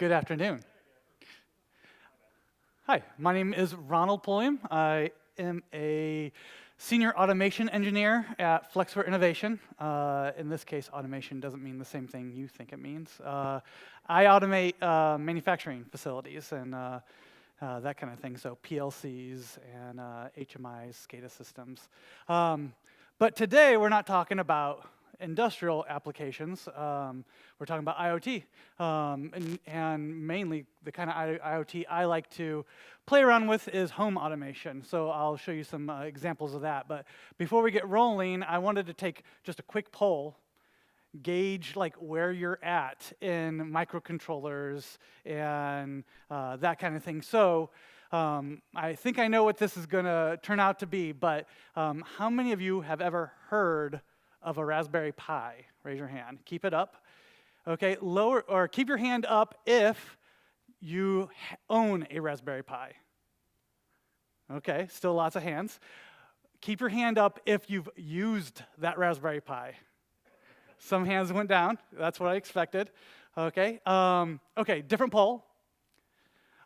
Good afternoon. Hi, my name is Ronald Pulliam. I am a senior automation engineer at Flex for Innovation. In this case, automation doesn't mean the same thing you think it means. I automate manufacturing facilities and that kind of thing, so PLCs and HMIs, SCADA systems. But today, we're not talking about industrial applications. We're talking about IoT, and mainly the kind of IoT I like to play around with is home automation. So I'll show you some examples of that. But before we get rolling, I wanted to take just a quick poll, gauge like where you're at in microcontrollers and that kind of thing. So I think I know what this is going to turn out to be, but how many of you have ever heard of a Raspberry Pi? Raise your hand. Keep it up. Okay, lower or keep your hand up if you own a Raspberry Pi. Okay, still lots of hands. Keep your hand up if you've used that Raspberry Pi. Some hands went down. That's what I expected. Okay, okay, different poll.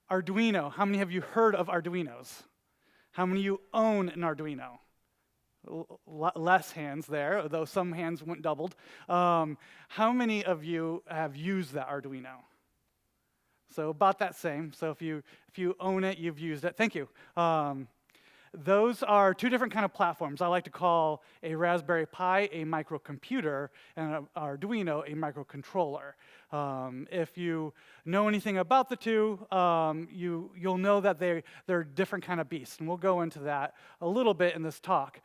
Arduino. How many of you heard of Arduinos? How many of you own an Arduino? Less hands there, though some hands went doubled. How many of you have used that Arduino? So about that same. So if you own it, you've used it. Thank you. Those are two different kind of platforms. I like to call a Raspberry Pi a microcomputer and an Arduino a microcontroller. If you know anything about the two, you'll know that they're different kind of beasts, and we'll go into that a little bit in this talk.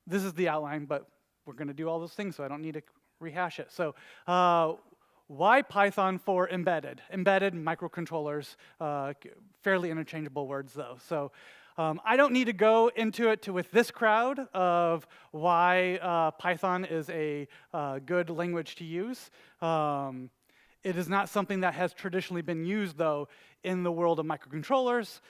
This is the outline, but we're going to do all those things, so I don't need to rehash it. So why Python for embedded? Embedded microcontrollers, fairly interchangeable words though. So I don't need to go into it with this crowd of why Python is a good language to use. It is not something that has traditionally been used though in the world of microcontrollers,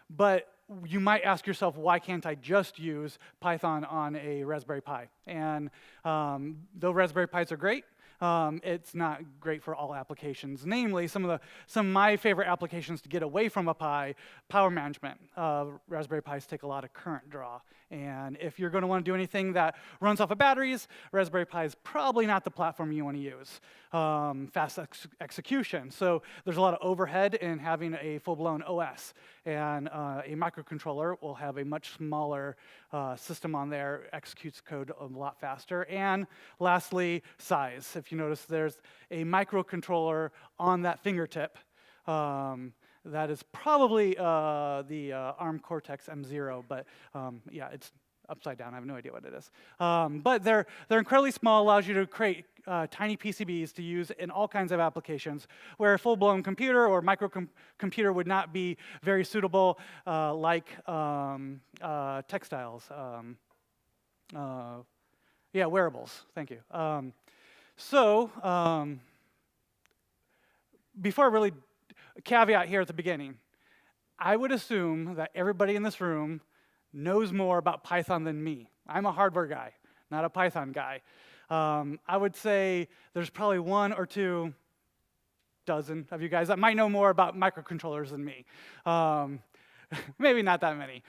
but you might ask yourself, why can't I just use Python on a Raspberry Pi? And though Raspberry Pis are great, it's not great for all applications. Namely, some of my favorite applications to get away from a Pi, power management. Raspberry Pis take a lot of current draw. And if you're going to want to do anything that runs off of batteries, Raspberry Pi is probably not the platform you want to use. Fast execution. So there's a lot of overhead in having a full-blown OS. And a microcontroller will have a much smaller system on there, executes code a lot faster. And lastly, size. If you notice, there's a microcontroller on that fingertip. That is probably the ARM Cortex M0, but yeah, it's upside down. I have no idea what it is. But they're incredibly small, allows you to create tiny PCBs to use in all kinds of applications, where a full-blown computer or microcomputer would not be very suitable, like textiles. Yeah, wearables. Thank you. Before I really caveat here at the beginning, I would assume that everybody in this room knows more about Python than me. I'm a hardware guy, not a Python guy. I would say there's probably 1 or 2 dozen of you guys that might know more about microcontrollers than me. Maybe not that many.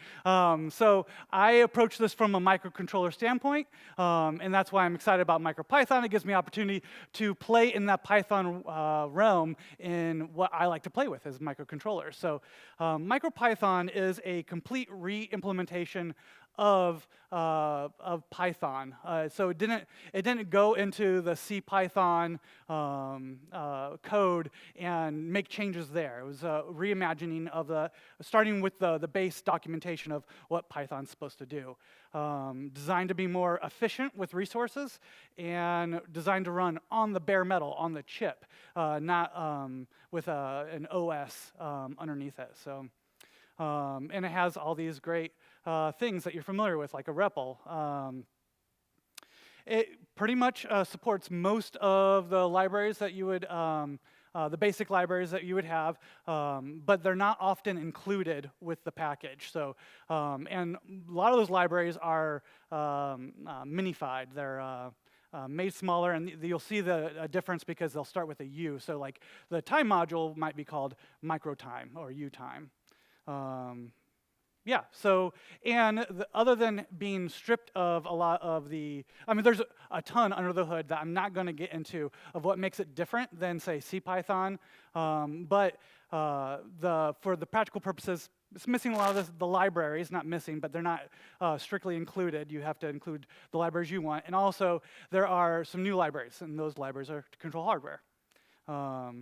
So I approach this from a microcontroller standpoint, and that's why I'm excited about MicroPython. It gives me opportunity to play in that Python realm in what I like to play with as microcontrollers. So MicroPython is a complete re-implementation of Python. So it didn't go into the CPython code and make changes there. It was a reimagining of starting with the base documentation of what Python's supposed to do. Designed to be more efficient with resources and designed to run on the bare metal, on the chip, not with an OS underneath it. So, and it has all these great things that you're familiar with, like a REPL. It pretty much supports most of the libraries that you would, the basic libraries that you would have, but they're not often included with the package. So, and a lot of those libraries are minified. They're made smaller, and you'll see the difference because they'll start with a U. So like the time module might be called microtime or utime. Yeah, so, and other than being stripped of a lot of the, I mean, there's a ton under the hood that I'm not going to get into of what makes it different than, say, CPython, but for the practical purposes, it's missing a lot of the libraries, not missing, but they're not strictly included. You have to include the libraries you want, and also there are some new libraries, and those libraries are to control hardware. A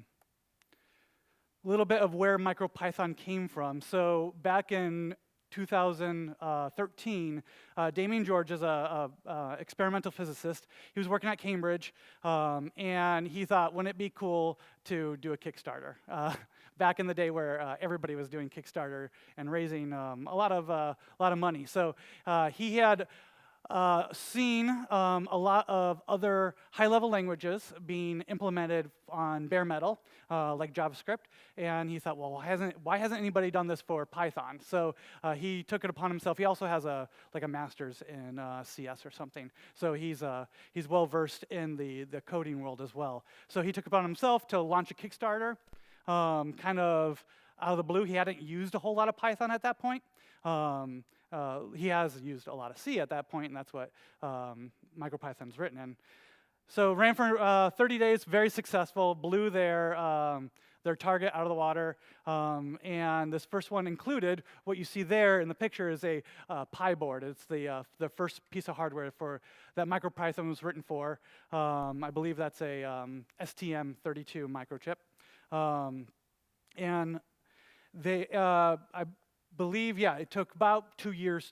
little bit of where MicroPython came from. So back in 2013, Damien George is a experimental physicist. He was working at Cambridge, and he thought, wouldn't it be cool to do a Kickstarter? Back in the day where everybody was doing Kickstarter and raising a lot of money. So he had seen a lot of other high-level languages being implemented on bare metal, like JavaScript, and he thought, well, why hasn't anybody done this for Python? So he took it upon himself. He also has a master's in CS or something, so he's well versed in the coding world as well. So he took it upon himself to launch a Kickstarter, kind of out of the blue. He hadn't used a whole lot of Python at that point. He has used a lot of C at that point, and that's what MicroPython's written in. So ran for 30 days, very successful, blew their target out of the water, and this first one included, what you see there in the picture is a Pi board. It's the first piece of hardware that MicroPython was written for. I believe that's a STM32 microchip. And they, I believe, yeah, it took about 2 years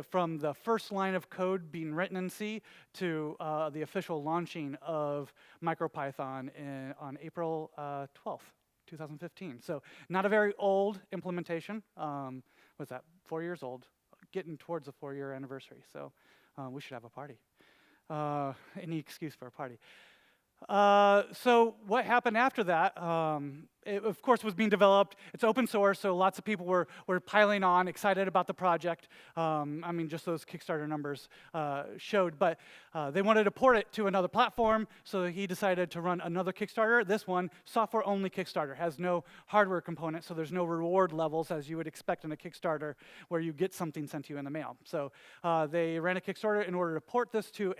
from the first line of code being written in C to the official launching of MicroPython on April 12th, 2015. So not a very old implementation. What's that, 4 years old? Getting towards a 4-year anniversary. So we should have a party. Any excuse for a party. So what happened after that, it, of course, was being developed. It's open source, so lots of people were piling on, excited about the project. I mean, just those Kickstarter numbers showed. But they wanted to port it to another platform, so he decided to run another Kickstarter. This one, software-only Kickstarter, has no hardware component, so there's no reward levels as you would expect in a Kickstarter where you get something sent to you in the mail. So they ran a Kickstarter in order to port this to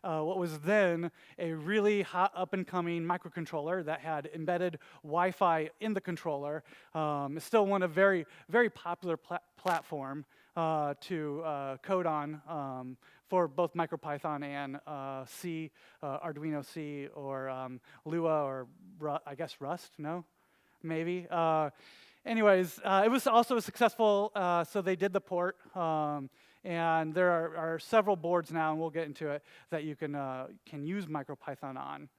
what was then a really hot up-and-coming microcontroller that had embedded Wi-Fi in the controller. It's still one of very, very popular platform to code on for both MicroPython and C, Arduino C, or Lua, or I guess Rust, no? Maybe. Anyways, it was also successful, so they did the port. And there are several boards now, and we'll get into it, that you can use MicroPython on.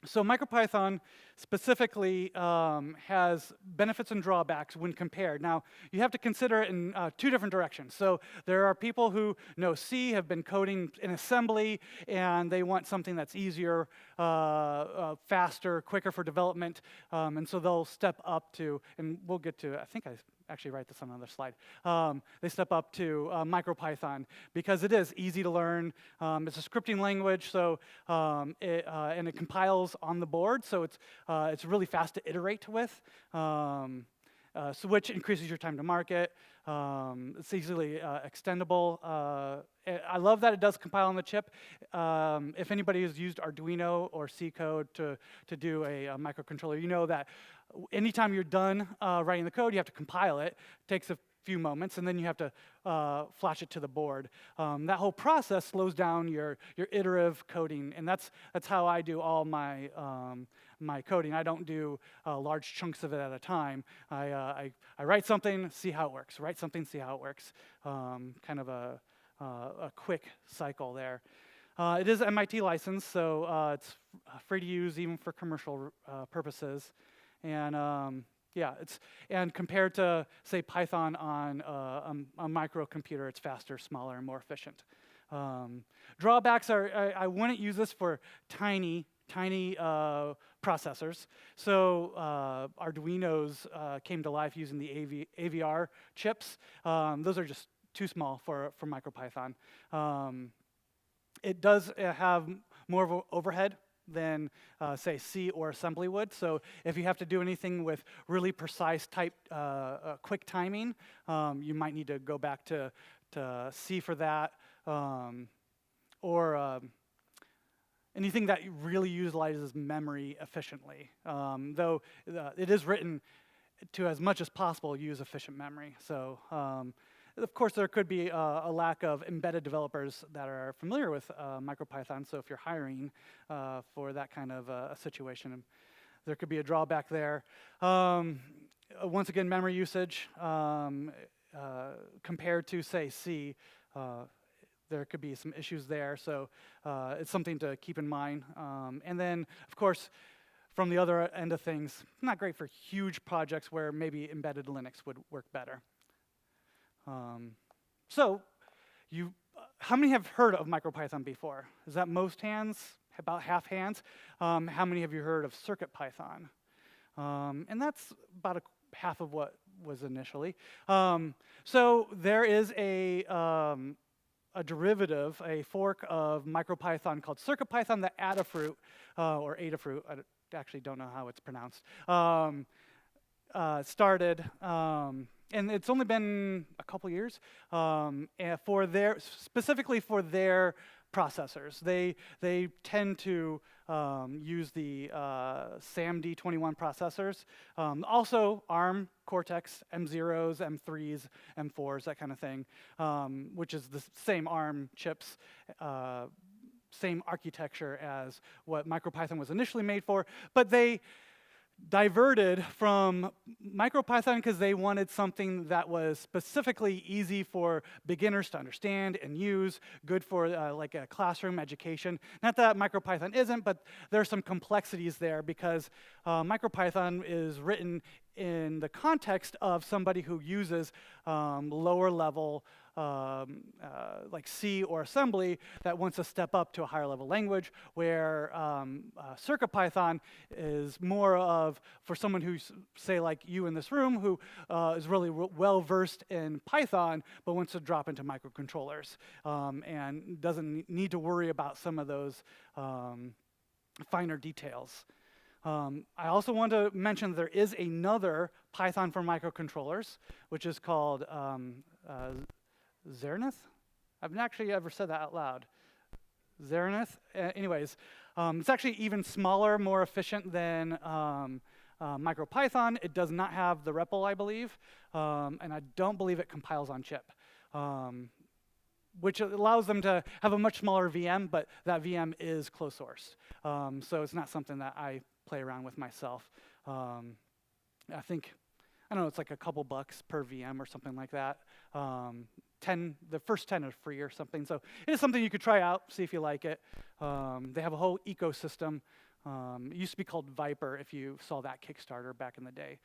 So MicroPython specifically has benefits and drawbacks when compared. Now, you have to consider it in two different directions. So there are people who know C, have been coding in assembly, and they want something that's easier, faster, quicker for development, and so they'll step up to, and we'll get to, I think I actually write this on another slide. They step up to MicroPython because it is easy to learn. It's a scripting language, so and it compiles on the board, so it's really fast to iterate with. So which increases your time to market. It's easily extendable. I love that it does compile on the chip. If anybody has used Arduino or C code to do a microcontroller, you know that anytime you're done writing the code, you have to compile it. It takes a few moments, and then you have to flash it to the board. That whole process slows down your iterative coding, and that's how I do all my my coding. I don't do large chunks of it at a time. I write something, see how it works. Write something, see how it works. Kind of a quick cycle there. It is MIT licensed, so it's free to use even for commercial purposes. And yeah, and compared to, say, Python on a microcomputer, it's faster, smaller, and more efficient. Drawbacks are I wouldn't use this for tiny processors. So Arduinos came to life using the AVR chips. Those are just too small for MicroPython. It does have more of an overhead than, say, C or assembly would. So if you have to do anything with really precise type, quick timing, you might need to go back to C for that, or anything that really utilizes memory efficiently. Though it is written to, as much as possible, use efficient memory. So of course, there could be a lack of embedded developers that are familiar with MicroPython. So if you're hiring for that kind of a situation, there could be a drawback there. Once again, memory usage compared to, say, C, there could be some issues there. So it's something to keep in mind. And then, of course, from the other end of things, not great for huge projects where maybe embedded Linux would work better. So, how many have heard of MicroPython before? Is that most hands? About half hands? How many have you heard of Circuit Python? And that's about half of what was initially. So there is a derivative, a fork of MicroPython called Circa Python that Adafruit, or Adafruit, I actually don't know how it's pronounced, started. And it's only been a couple years, and specifically for their processors. They tend to use the SAMD21 processors. Also ARM, Cortex, M0s, M3s, M4s, that kind of thing, which is the same ARM chips, same architecture as what MicroPython was initially made for, but they diverted from MicroPython because they wanted something that was specifically easy for beginners to understand and use, good for like a classroom education. Not that MicroPython isn't, but there's some complexities there because MicroPython is written in the context of somebody who uses lower level like C or assembly that wants to step up to a higher level language, where Circa Python is more of for someone who's, say, like you in this room, who is really well versed in Python, but wants to drop into microcontrollers and doesn't need to worry about some of those finer details. I also want to mention there is another Python for microcontrollers, which is called Xerneth? I've not actually ever said that out loud. Xerneth? Anyways, it's actually even smaller, more efficient than MicroPython. It does not have the REPL, I believe, and I don't believe it compiles on chip, which allows them to have a much smaller VM, but that VM is closed source. So it's not something that I play around with myself. I think, I don't know, it's like a couple bucks per VM or something like that. The first 10 are free or something. So it is something you could try out, see if you like it. They have a whole ecosystem. It used to be called Viper, if you saw that Kickstarter back in the day.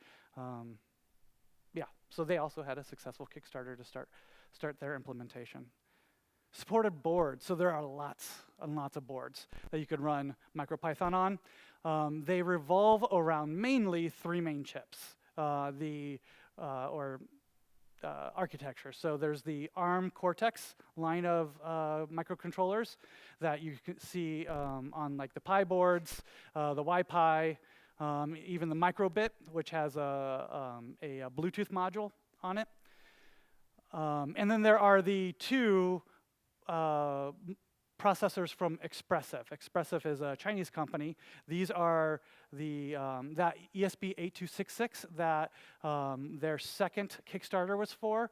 Yeah, so they also had a successful Kickstarter to start their implementation. Supported boards, so there are lots and lots of boards that you could run MicroPython on. They revolve around mainly three main chips, architecture. So there's the ARM Cortex line of microcontrollers that you can see on like the Pi boards, the YPi, even the Microbit, which has a Bluetooth module on it. And then there are the two processors from Expressive. Expressive is a Chinese company. These are that ESP8266 that their second Kickstarter was for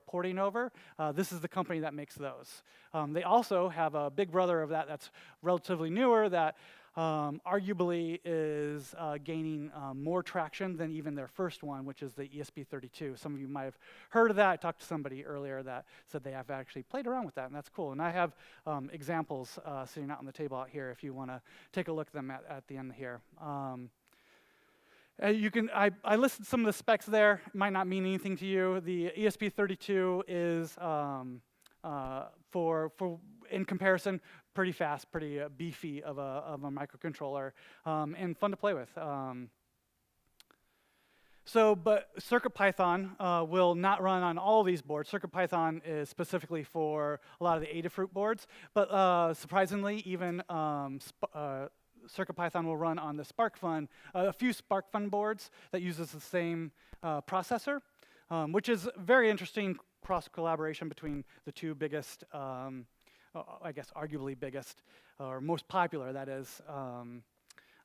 porting over. This is the company that makes those. They also have a big brother of that that's relatively newer that arguably is gaining more traction than even their first one, which is the ESP32. Some of you might have heard of that. I talked to somebody earlier that said they have actually played around with that, and that's cool. And I have examples sitting out on the table out here if you want to take a look at them at the end here. I listed some of the specs there. It might not mean anything to you. The ESP32 is in comparison, pretty fast, pretty beefy of a microcontroller, and fun to play with. But Circa Python will not run on all these boards. Circa Python is specifically for a lot of the Adafruit boards, but surprisingly, even Circa Python will run on the SparkFun, a few SparkFun boards that uses the same processor, which is very interesting cross-collaboration between the two biggest, I guess arguably biggest, or most popular, that is,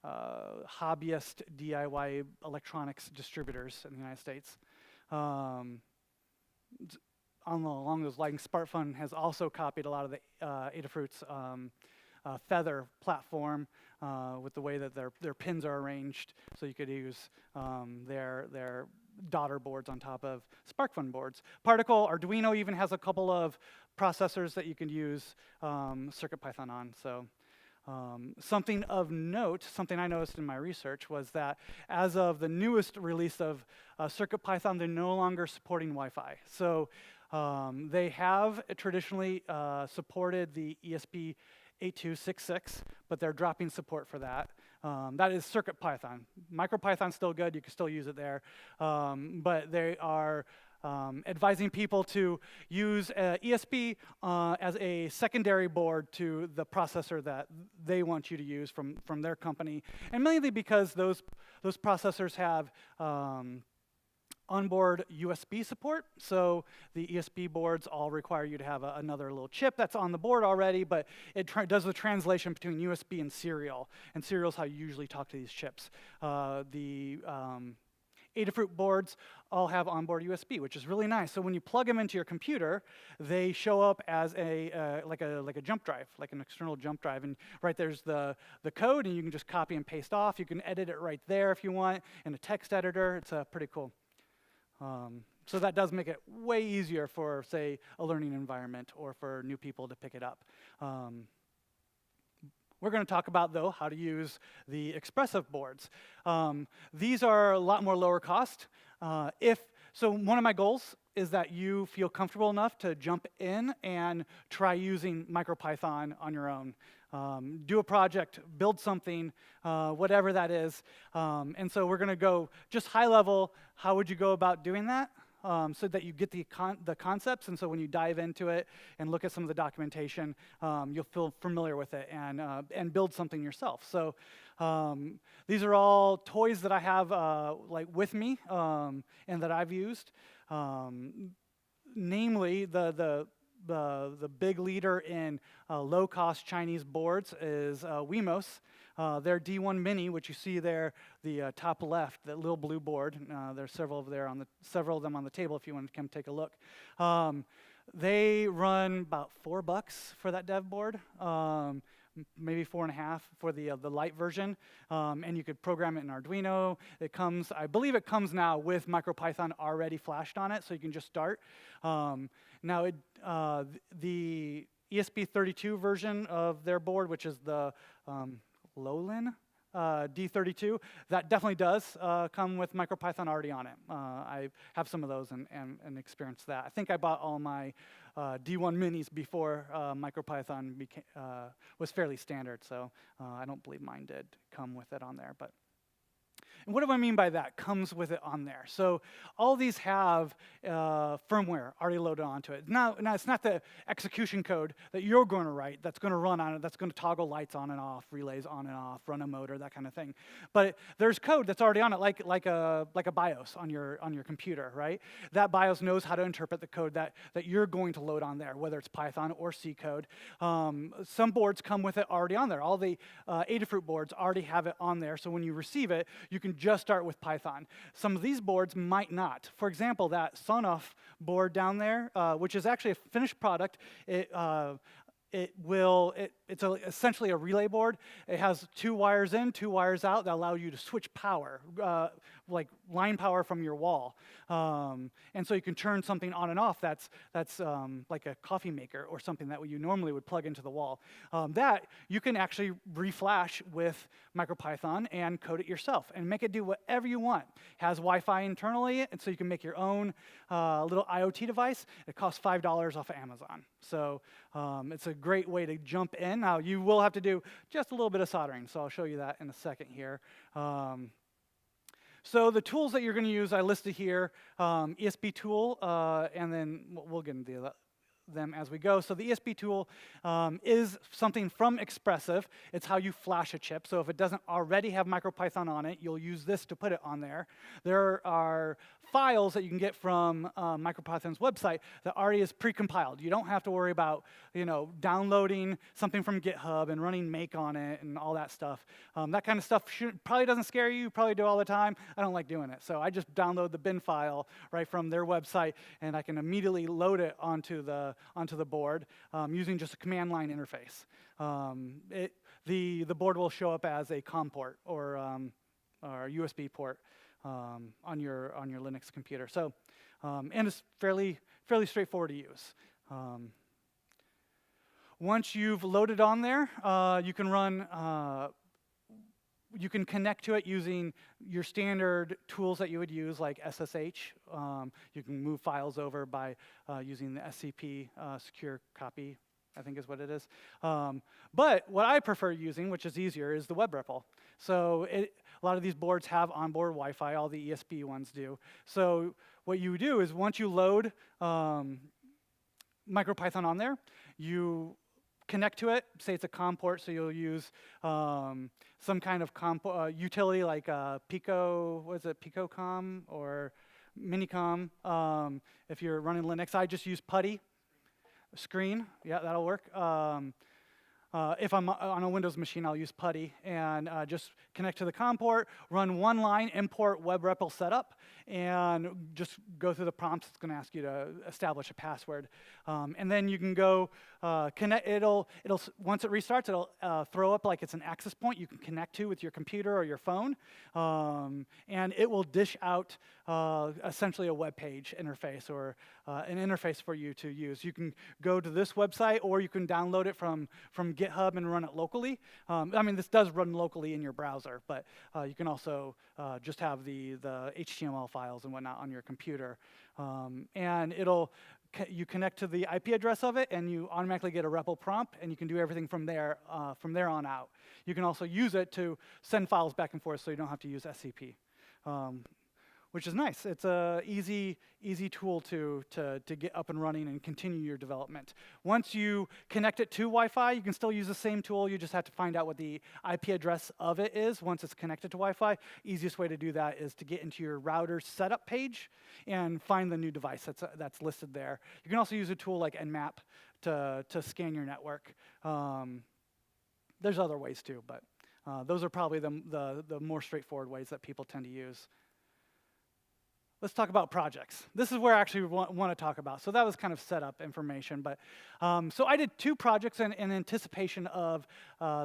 hobbyist DIY electronics distributors in the United States. Along those lines, SparkFun has also copied a lot of the Adafruit's Feather platform with the way that their pins are arranged, so you could use their daughter boards on top of SparkFun boards. Particle, Arduino even has a couple of processors that you can use CircuitPython on. So something of note, something I noticed in my research, was that as of the newest release of CircuitPython, they're no longer supporting Wi-Fi. So they have traditionally supported the ESP8266, but they're dropping support for that. That is CircuitPython. MicroPython's still good, you can still use it there, but they are advising people to use ESP as a secondary board to the processor that they want you to use from their company, and mainly because those processors have onboard USB support, so the ESP boards all require you to have another little chip that's on the board already, but it does the translation between USB and serial, and serial is how you usually talk to these chips. The Adafruit boards all have onboard USB, which is really nice. So when you plug them into your computer, they show up as like a jump drive, like an external jump drive. And right there's the code, and you can just copy and paste off. You can edit it right there if you want in a text editor. It's pretty cool. So that does make it way easier for, say, a learning environment or for new people to pick it up. We're going to talk about, though, how to use the expressive boards. These are a lot more lower cost. So one of my goals is that you feel comfortable enough to jump in and try using MicroPython on your own. Do a project, build something, whatever that is. And so we're going to go just high level, how would you go about doing that? So that you get the concepts, and so when you dive into it and look at some of the documentation, you'll feel familiar with it and build something yourself. So these are all toys that I have like with me and that I've used. Namely, the big leader in low-cost Chinese boards is Wemos. Their D1 Mini, which you see there, the top left, that little blue board. There's several of them on the table if you want to come take a look. They run about $4 for that dev board, maybe $4.50 for the light version, and you could program it in Arduino. It comes, I believe, it comes now with MicroPython already flashed on it, so you can just start. Now, the ESP32 version of their board, which is the Lowlin D32, that definitely does come with MicroPython already on it. I have some of those and experienced that. I think I bought all my D1 minis before MicroPython was fairly standard, so I don't believe mine did come with it on there. But and what do I mean by that? Comes with it on there. So all these have firmware already loaded onto it. Now, it's not the execution code that you're going to write that's going to run on it, that's going to toggle lights on and off, relays on and off, run a motor, that kind of thing. But there's code that's already on it, like a BIOS on your computer, right? That BIOS knows how to interpret the code that you're going to load on there, whether it's Python or C code. Some boards come with it already on there. All the Adafruit boards already have it on there, so when you receive it, you can just start with Python. Some of these boards might not. For example, that Sonoff board down there, which is actually a finished product, it's essentially a relay board. It has 2 wires in, 2 wires out that allow you to switch power, like line power from your wall. And so you can turn something on and off that's like a coffee maker or something that you normally would plug into the wall. That you can actually reflash with MicroPython and code it yourself and make it do whatever you want. It has Wi-Fi internally, and so you can make your own little IoT device. It costs $5 off of Amazon. So it's a great way to jump in. Now, you will have to do just a little bit of soldering, so I'll show you that in a second here. So the tools that you're going to use, I listed here, ESP tool, and then we'll get into them as we go. So the ESP tool is something from Expressive. It's how you flash a chip. So if it doesn't already have MicroPython on it, you'll use this to put it on there. There are files that you can get from MicroPython's website that already is pre-compiled. You don't have to worry about, downloading something from GitHub and running make on it and all that stuff. That kind of stuff probably doesn't scare you. You probably do all the time. I don't like doing it. So I just download the bin file right from their website, and I can immediately load it onto the board using just a command line interface. The board will show up as a COM port or USB port on your Linux computer. So, and it's fairly straightforward to use. Once you've loaded on there, you can run. You can connect to it using your standard tools that you would use, like SSH. You can move files over by using the SCP secure copy, I think is what it is. But what I prefer using, which is easier, is the web REPL. So a lot of these boards have onboard Wi-Fi, all the ESP ones do. So what you do is once you load MicroPython on there, you connect to it, say it's a COM port, so you'll use some kind of utility like PicoCom or Minicom. If you're running Linux, I just use PuTTY. Screen, yeah, that'll work. If I'm on a Windows machine, I'll use PuTTY and just connect to the COM port, run one line, import web REPL setup, and just go through the prompts. It's going to ask you to establish a password. And then you can go connect. It'll once it restarts, it'll throw up like it's an access point you can connect to with your computer or your phone, and it will dish out essentially a web page interface or an interface for you to use. You can go to this website, or you can download it from GitHub and run it locally. I mean, this does run locally in your browser, but you can also just have the HTML files and whatnot on your computer. And you connect to the IP address of it, and you automatically get a REPL prompt, and you can do everything from there on out. You can also use it to send files back and forth, so you don't have to use SCP. Which is nice. It's a easy tool to get up and running and continue your development. Once you connect it to Wi-Fi, you can still use the same tool. You just have to find out what the IP address of it is once it's connected to Wi-Fi. Easiest way to do that is to get into your router setup page and find the new device that's listed there. You can also use a tool like Nmap to scan your network. There's other ways too, but those are probably the more straightforward ways that people tend to use. Let's talk about projects. This is where I actually want to talk about. So that was kind of setup information. But so I did 2 projects in anticipation of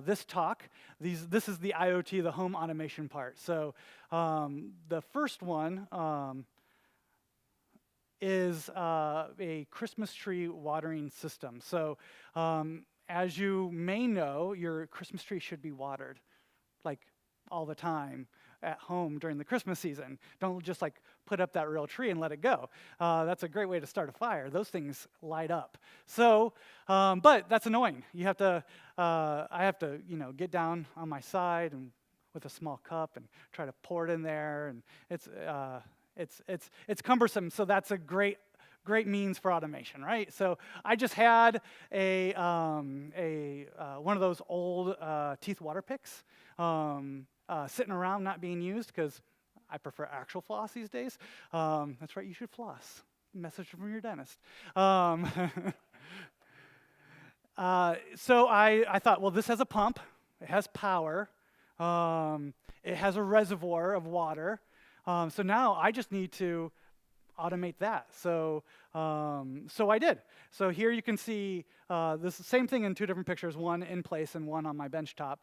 this talk. This is the IoT, the home automation part. So the first one is a Christmas tree watering system. So as you may know, your Christmas tree should be watered, like all the time at home during the Christmas season. Don't just like put up that real tree and let it go. That's a great way to start a fire. Those things light up. So, but that's annoying. You have to, I have to, get down on my side and with a small cup and try to pour it in there, and it's cumbersome. So that's a great means for automation, right? So I just had one of those old teeth water picks. Sitting around not being used because I prefer actual floss these days. That's right, you should floss. Message from your dentist. So I thought, well, this has a pump. It has power. It has a reservoir of water. So now I just need to automate that. So I did. So here you can see this same thing in 2 different pictures, one in place and one on my bench top.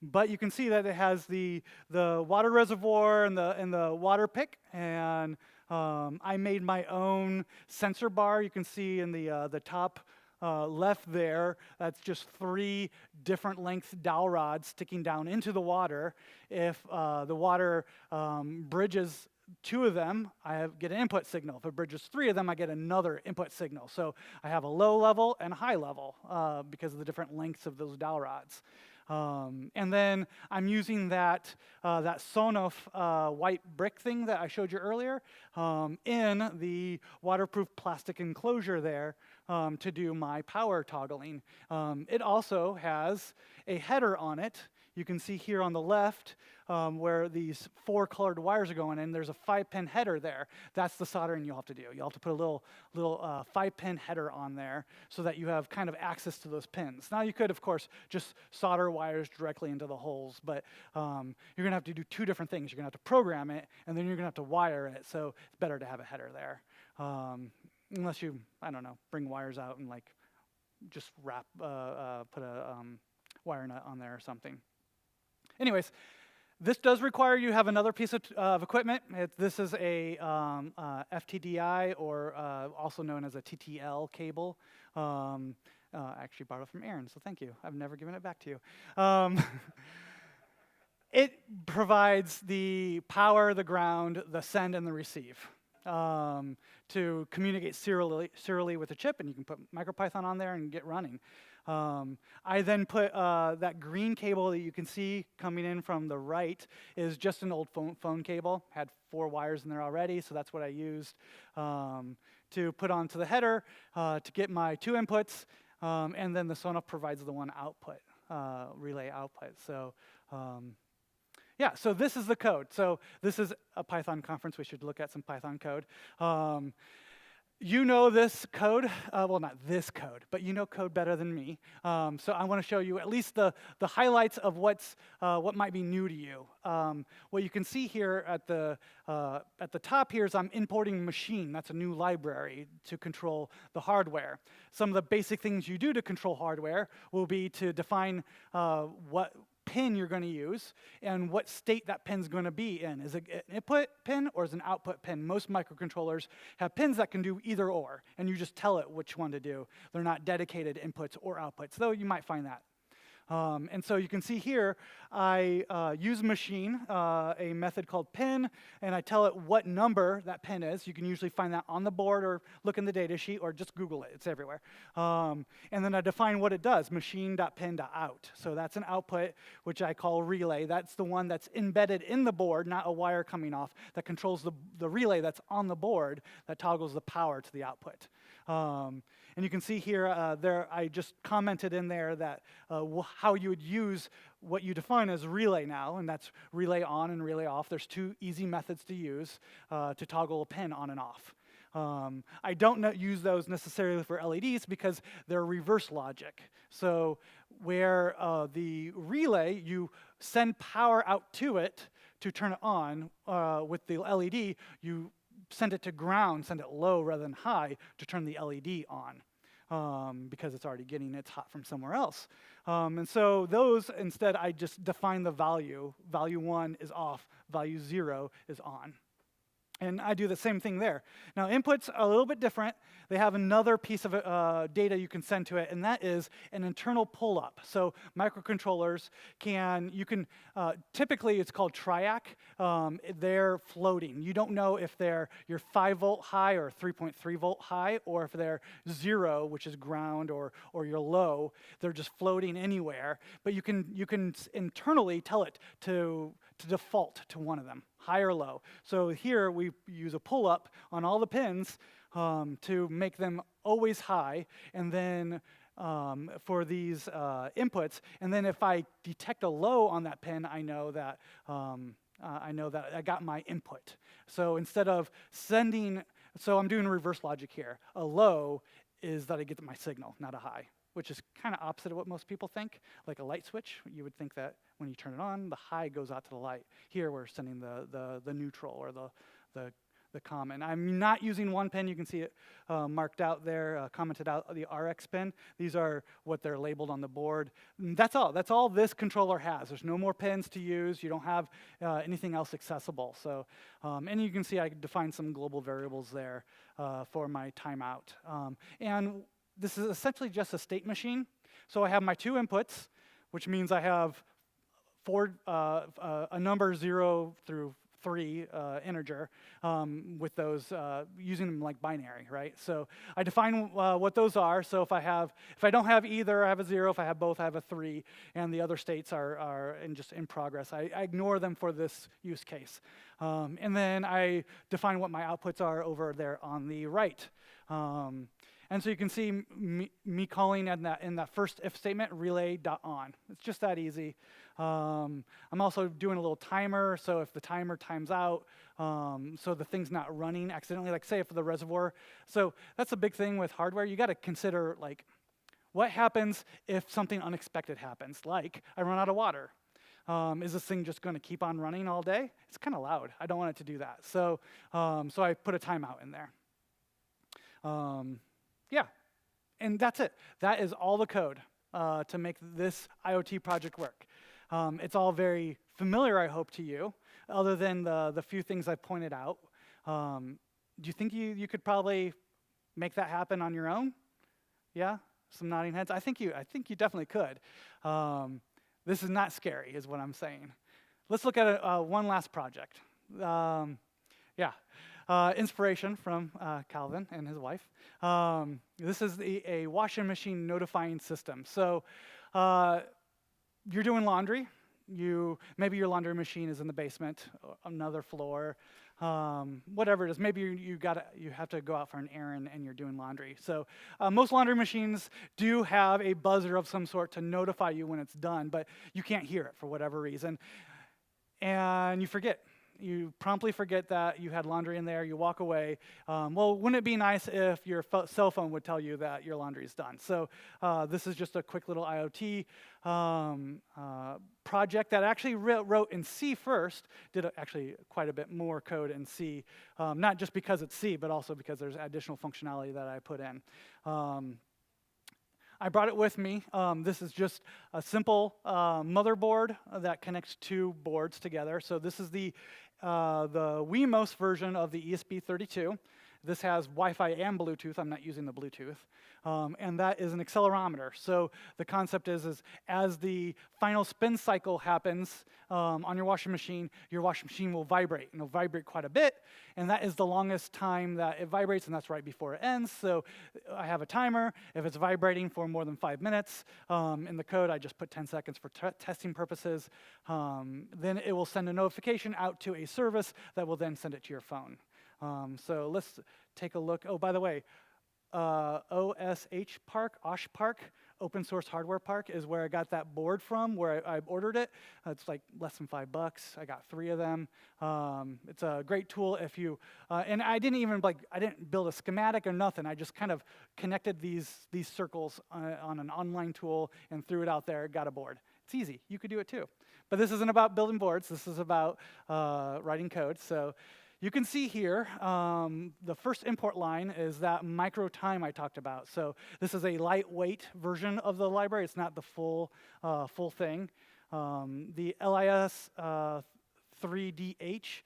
But you can see that it has the water reservoir and the water pick, and I made my own sensor bar. You can see in the top left there, that's just 3 different length dowel rods sticking down into the water. If the water bridges 2 of them, I get an input signal. If it bridges 3 of them, I get another input signal. So I have a low level and a high level because of the different lengths of those dowel rods. And then I'm using that Sonoff white brick thing that I showed you earlier in the waterproof plastic enclosure there to do my power toggling. It also has a header on it. You can see here on the left where these 4 colored wires are going in. There's a 5-pin header there. That's the soldering you'll have to do. You'll have to put a little 5-pin header on there so that you have kind of access to those pins. Now you could, of course, just solder wires directly into the holes, but you're going to have to do 2 different things. You're going to have to program it, and then you're going to have to wire it. So it's better to have a header there, unless you, I don't know, bring wires out and like just put a wire nut on there or something. Anyways, this does require you have another piece of equipment. This is a FTDI, or also known as a TTL cable. I actually borrowed it from Aaron, so thank you. I've never given it back to you. It provides the power, the ground, the send, and the receive to communicate serially with the chip, and you can put MicroPython on there and get running. I then put that green cable that you can see coming in from the right is just an old phone cable. Had 4 wires in there already, so that's what I used to put onto the header to get my 2 inputs, and then the Sonoff provides the 1 output, relay output. So yeah, so this is the code. So this is a Python conference. We should look at some Python code. You know this code, well, not this code, but you know code better than me. So I want to show you at least the highlights of what might be new to you. What you can see here at the top here is I'm importing machine. That's a new library to control the hardware. Some of the basic things you do to control hardware will be to define what pin you're going to use and what state that pin's going to be in. Is it an input pin or is it an output pin? Most microcontrollers have pins that can do either or, and you just tell it which one to do. They're not dedicated inputs or outputs, though you might find that. And so you can see here, I use machine, a method called pin, and I tell it what number that pin is. You can usually find that on the board or look in the data sheet or just Google it. It's everywhere. And then I define what it does, machine.pin.out. So that's an output, which I call relay. That's the one that's embedded in the board, not a wire coming off, that controls the relay that's on the board that toggles the power to the output. And you can see here, there I just commented in there that how you would use what you define as relay now, and that's relay on and relay off. There's 2 easy methods to use to toggle a pin on and off. I don't use those necessarily for LEDs because they're reverse logic. So where the relay, you send power out to it to turn it on, with the LED, you send it to ground, send it low rather than high to turn the LED on because it's already getting its hot from somewhere else. And so those, instead, I just define the value. Value 1 is off, value 0 is on. And I do the same thing there. Now, inputs are a little bit different. They have another piece of data you can send to it, and that is an internal pull-up. So microcontrollers typically it's called triac. They're floating. You don't know if they're your 5-volt high or 3.3-volt high, or if they're 0, which is ground, or you're low. They're just floating anywhere. But you can internally tell it to default to one of them, high or low. So here we use a pull-up on all the pins to make them always high, and then for these inputs, and then if I detect a low on that pin, I know that I got my input. So instead of sending, so I'm doing reverse logic here. A low is that I get my signal, not a high, which is kind of opposite of what most people think. Like a light switch, you would think that when you turn it on, the high goes out to the light. Here we're sending the neutral or the common. I'm not using one pin. You can see it marked out there, commented out, the RX pin. These are what they're labeled on the board. And that's all. That's all this controller has. There's no more pins to use. You don't have anything else accessible. So, and you can see I defined some global variables there for my timeout. And this is essentially just a state machine. So I have my 2 inputs, which means I have a number 0 through 3 integer with those using them like binary, right? So I define what those are. So if I don't have either, I have a 0. If I have both, I have a 3. And the other states are just in progress. I ignore them for this use case. And then I define what my outputs are over there on the right. And so you can see me calling in that first if statement, relay.on. It's just that easy. I'm also doing a little timer, so if the timer times out, so the thing's not running accidentally, like say for the reservoir. So that's a big thing with hardware. You got to consider like what happens if something unexpected happens, like I run out of water. Is this thing just going to keep on running all day? It's kind of loud. I don't want it to do that. So I put a timeout in there. Yeah, and that's it. That is all the code to make this IoT project work. It's all very familiar, I hope, to you, other than the few things I pointed out. Do you think you could probably make that happen on your own? Yeah, some nodding heads. I think you definitely could. This is not scary, is what I'm saying. Let's look at one last project. Inspiration from Calvin and his wife. This is a washing machine notifying system. So you're doing laundry. Maybe your laundry machine is in the basement, another floor, whatever it is. Maybe you have to go out for an errand and you're doing laundry. So most laundry machines do have a buzzer of some sort to notify you when it's done, but you can't hear it for whatever reason, and you forget. You promptly forget that you had laundry in there, you walk away. Well, wouldn't it be nice if your cell phone would tell you that your laundry is done? So this is just a quick little IoT project that I actually wrote in C first, did actually quite a bit more code in C, not just because it's C, but also because there's additional functionality that I put in. I brought it with me. This is just a simple motherboard that connects 2 boards together. So this is the Wemos version of the ESP32. This has Wi-Fi and Bluetooth. I'm not using the Bluetooth. And that is an accelerometer. So the concept is as the final spin cycle happens on your washing machine will vibrate. And it'll vibrate quite a bit. And that is the longest time that it vibrates, and that's right before it ends. So I have a timer. If it's vibrating for more than 5 minutes, in the code, I just put 10 seconds for testing purposes. Then it will send a notification out to a service that will then send it to your phone. So let's take a look. Oh, by the way, OSH Park, Open Source Hardware Park, is where I got that board from, where I ordered it. It's like less than $5. I got 3 of them. It's a great tool if you, and I didn't build a schematic or nothing. I just kind of connected these circles on an online tool and threw it out there, got a board. It's easy. You could do it too. But this isn't about building boards. This is about writing code. So you can see here, the first import line is that micro time I talked about. So this is a lightweight version of the library. It's not the full thing. The LIS 3DH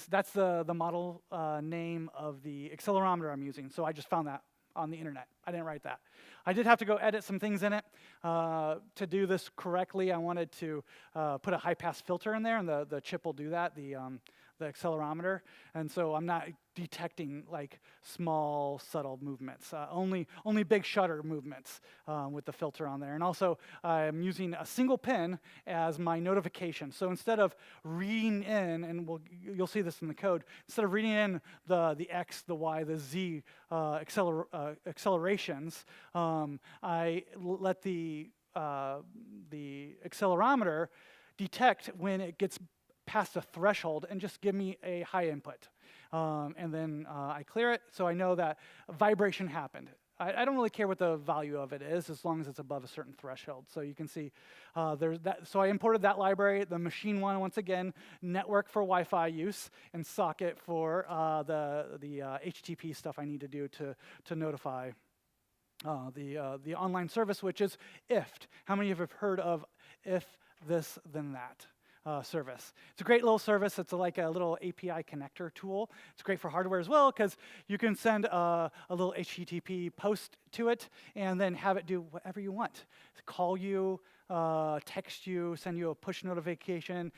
that's the model name of the accelerometer I'm using. So I just found that on the internet. I didn't write that. I did have to go edit some things in it. To do this correctly, I wanted to put a high-pass filter in there, and the chip will do that, the accelerometer. And so I'm not detecting like small, subtle movements, only big shutter movements with the filter on there. And also, I'm using a single pin as my notification. So instead of reading in, and you'll see this in the code, instead of reading in the X, the Y, the Z accelerations, I let the accelerometer detect when it gets past a threshold and just give me a high input. And then I clear it, so I know that vibration happened. I don't really care what the value of it is, as long as it's above a certain threshold. So you can see there's that. So I imported that library, the machine one, once again, network for Wi-Fi use, and socket for the HTTP stuff I need to do to notify the online service, which is IFT. How many of you have heard of if this, then that? Service. It's a great little service. It's like a little API connector tool. It's great for hardware as well, because you can send a little HTTP post to it and then have it do whatever you want. Call you text you, send you a push notification,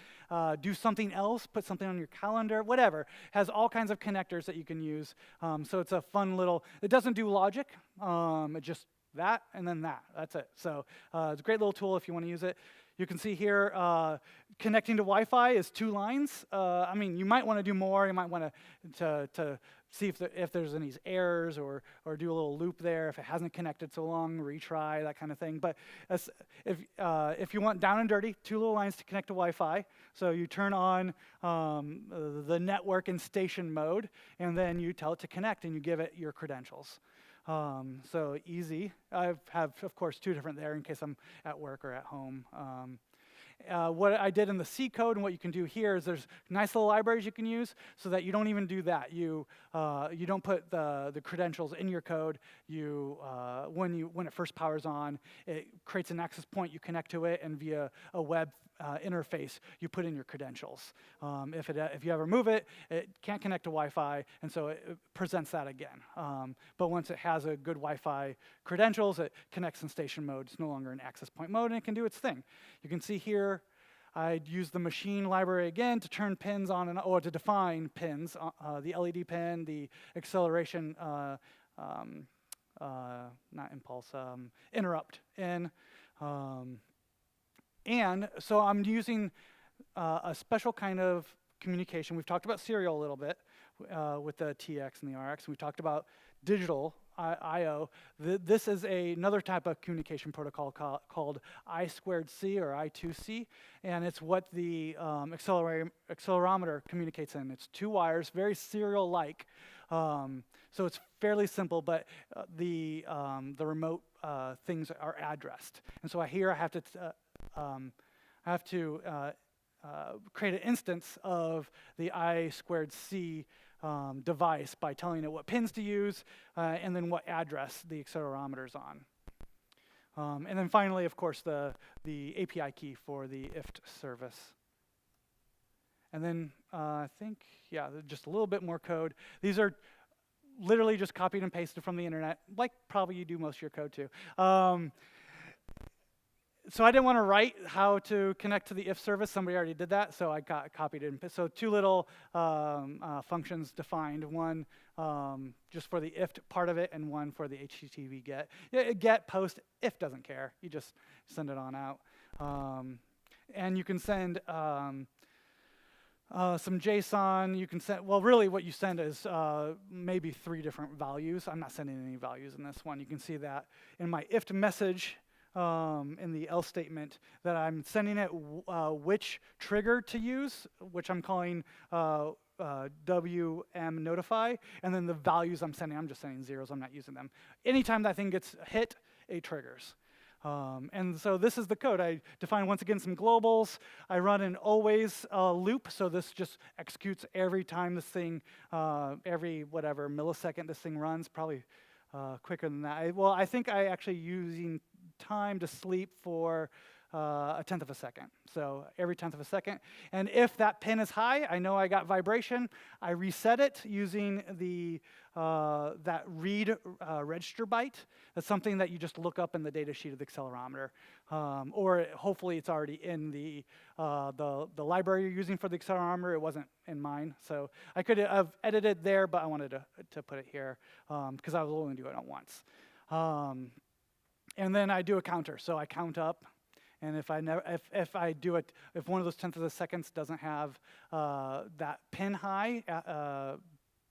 do something else, put something on your calendar, whatever. Has all kinds of connectors that you can use. So it's a fun little, it doesn't do logic, it just that and then that, that's it. So it's a great little tool if you want to use it. You can see here, connecting to Wi-Fi is 2 lines. I mean, you might want to do more. You might want to see if there's any errors or do a little loop there. If it hasn't connected so long, retry, that kind of thing. But if you want down and dirty, 2 little lines to connect to Wi-Fi. So you turn on the network in station mode, and then you tell it to connect, and you give it your credentials. So easy. I have, of course, 2 different there in case I'm at work or at home. What I did in the C code and what you can do here is there's nice little libraries you can use so that you don't even do that. You don't put the credentials in your code. When it first powers on, it creates an access point. You connect to it, and via a web interface, you put in your credentials. If you ever move it, it can't connect to Wi-Fi, and so it presents that again. But once it has a good Wi-Fi credentials, it connects in station mode. It's no longer in access point mode, and it can do its thing. You can see here, I'd use the machine library again to turn pins on or to define pins, the LED pin, the acceleration, not impulse, interrupt in. And so I'm using a special kind of communication. We've talked about serial a little bit with the TX and the RX. We've talked about digital I/O. This is another type of communication protocol called I2C or I2C, and it's what the accelerometer communicates in. It's 2 wires, very serial-like. So it's fairly simple, but the remote things are addressed. And so here I have to create an instance of the I2C device by telling it what pins to use and then what address the accelerometer is on. And then finally, of course, the API key for the IFT service. And then I think, yeah, just a little bit more code. These are literally just copied and pasted from the internet, like probably you do most of your code too. So I didn't want to write how to connect to the if service. Somebody already did that, so I copied it. So 2 little functions defined, one just for the if part of it and one for the HTTP get. Get, post, if doesn't care. You just send it on out. And you can send some JSON. You can send, well, really what you send is maybe 3 different values. I'm not sending any values in this one. You can see that in my if message, in the else statement, that I'm sending it which trigger to use, which I'm calling WM notify, and then the values I'm just sending zeros, I'm not using them. Anytime that thing gets hit, it triggers. And so this is the code. I define, once again, some globals. I run an always loop, so this just executes every time this thing, every whatever millisecond this thing runs, probably quicker than that. I think I actually using time to sleep for 1/10 of a second. So every 1/10 of a second. And if that pin is high, I know I got vibration. I reset it using the that read register byte. That's something that you just look up in the data sheet of the accelerometer. Or hopefully it's already in the library you're using for the accelerometer. It wasn't in mine. So I could have edited there, but I wanted to put it here because I was only doing it once. And then I do a counter. So I count up. And if I do it, if one of those 1/10 of the seconds doesn't have that pin high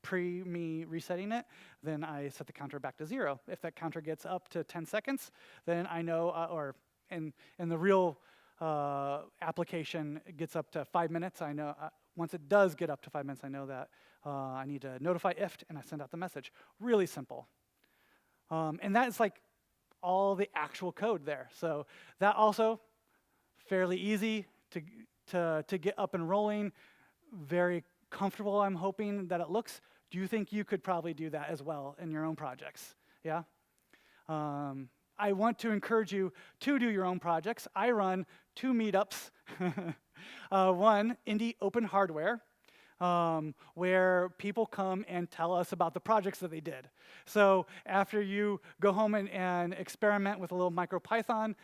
pre me resetting it, then I set the counter back to 0. If that counter gets up to 10 seconds, then I know, or in the real application, it gets up to 5 minutes. I know once it does get up to 5 minutes, I know that I need to notify IFT, and I send out the message. Really simple. And that is like all the actual code there. So that also fairly easy to get up and rolling, very comfortable, I'm hoping that it looks. Do you think you could probably do that as well in your own projects? Yeah? I want to encourage you to do your own projects. I run 2 meetups. One, Indie Open Hardware, where people come and tell us about the projects that they did. So after you go home and experiment with a little MicroPython,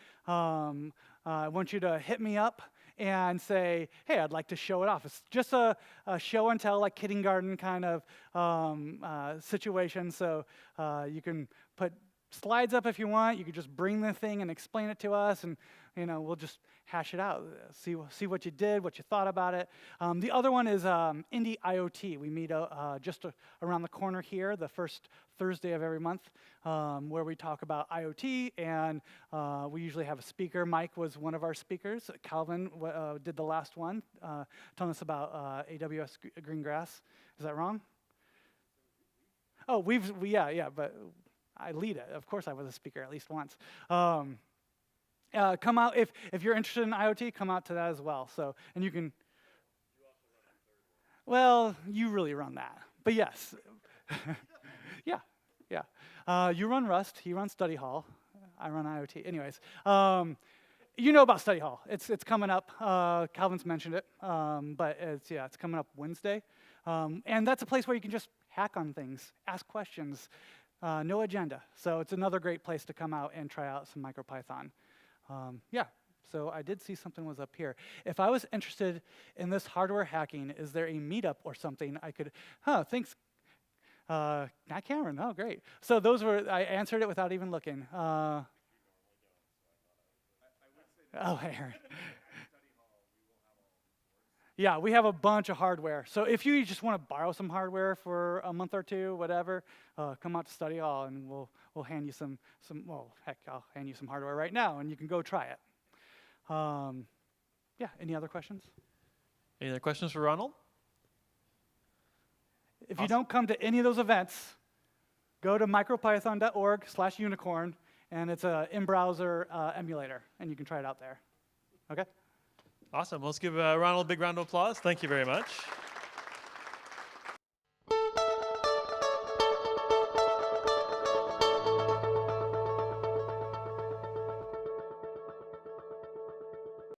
I want you to hit me up and say, hey, I'd like to show it off. It's just a show and tell, like kindergarten kind of situation. So you can put slides up if you want. You could just bring the thing and explain it to us, and we'll just hash it out, see what you did, what you thought about it. The other one is IndyIoT. We meet just around the corner here, the first Thursday of every month, where we talk about IoT, and we usually have a speaker. Mike was one of our speakers. Calvin did the last one, telling us about AWS Greengrass. Is that wrong? Oh, yeah, but I lead it. Of course I was a speaker at least once. Come out, if you're interested in IoT, come out to that as well. So, and you can, well, you really run that. But yes, yeah. You run Rust, he runs Study Hall, I run IoT. Anyways, you know about Study Hall. It's coming up. Calvin's mentioned it, but it's coming up Wednesday. And that's a place where you can just hack on things, ask questions. No agenda. So it's another great place to come out and try out some MicroPython. Yeah, so I did see something was up here. If I was interested in this hardware hacking, is there a meetup or something I could, thanks. Not Cameron, oh great. So those were, I answered it without even looking. Oh, Aaron. Yeah, we have a bunch of hardware. So if you just want to borrow some hardware for a month or two, whatever, come out to Study Hall and we'll hand you some. Well, heck, I'll hand you some hardware right now, and you can go try it. Yeah. Any other questions? Any other questions for Ronald? If you don't come to any of those events, go to micropython.org/unicorn, and it's an in-browser emulator, and you can try it out there. Okay. Awesome. Let's give Ronald a big round of applause. Thank you very much.